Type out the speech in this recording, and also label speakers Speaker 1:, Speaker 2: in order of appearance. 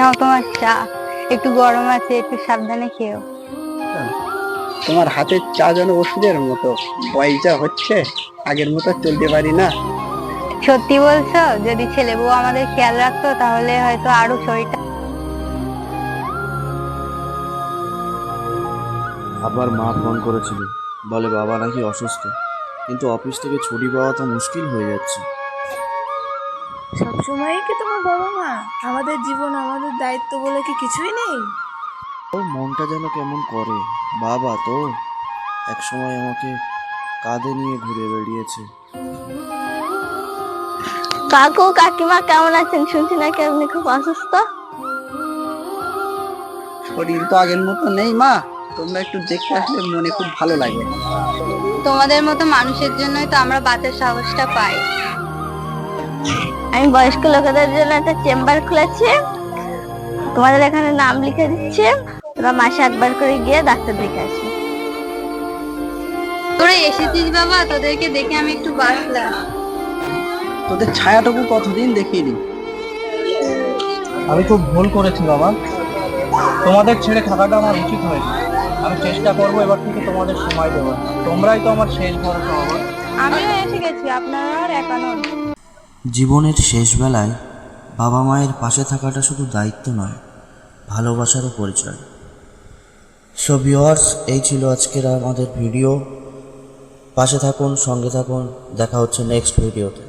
Speaker 1: নাও তোমার চা, একটু গরম আছে, একটু সাবধানে খেও।
Speaker 2: তোমার হাতের চা যেন ওষুধের মতো, বয়স যা হচ্ছে আগের মতো চলতে পারি না।
Speaker 1: সত্যি বলছো? যদি ছেলে বউ আমাদের খেয়াল রাখতো তাহলে হয়তো আরো শরীরটা।
Speaker 3: আবার মা ফোন করেছিল, বলে বাবা নাকি অসুস্থ, কিন্তু অফিস থেকে ছুটি পাওয়া তো মুশকিল হয়ে যাচ্ছে।
Speaker 4: সবসময়ই কি তোমার বাবা মা? আমাদের জীবন আমাদের দায়িত্ব বলে কি কিছুই নেই?
Speaker 3: ও মনটা যেন কেমন করে। বাবা তো একসময় আমাকে কাঁধে নিয়ে ঘুরে বেরিয়েছে।
Speaker 1: কাকু কাকিমা কেমন আছেন? শুনছি নাকি আপনি খুব অসুস্থ।
Speaker 2: শরীর তো আগের মতো নেই মা, তোমরা একটু দেখতে আসলে মনে খুব ভালো লাগে।
Speaker 1: তোমাদের মতো মানুষের জন্যই তো আমরা বাঁচার সাহসটা পাই। আমি বয়স্ক লোকেদের জন্য একটা চেম্বার খুলেছি, তোমাদের এখানে নাম লিখে দিচ্ছে, তোরা মাসে একবার করে গিয়ে ডাক্তার দেখে আসি। তোরা এসেছিস বাবা, তোদেরকে দেখে আমি একটু বাঁচলাম।
Speaker 2: তোদের ছায়াটুকু কতদিন দেখিনি। আমি খুব ভুল করেছি বাবা, তোমাদের ছেড়ে থাকাটা আমার উচিত হয়নি। আমি চেষ্টা করবো এবার থেকে তোমাদের সময় দেবো। তোমরাই তো আমার শেষ ভরসা বাবা।
Speaker 1: আমিও এসে গেছি, আপনারা আর একা নন।
Speaker 3: জীবনের শেষ বেলায় বাবা মায়ের পাশে থাকাটা শুধু দায়িত্ব নয়, ভালোবাসারও পরিচয়। সো ভিউয়ার্স, এই ছিল আজকের আমাদের ভিডিও। পাশে থাকুন, সঙ্গে থাকুন, দেখা হচ্ছে নেক্সট ভিডিওতে।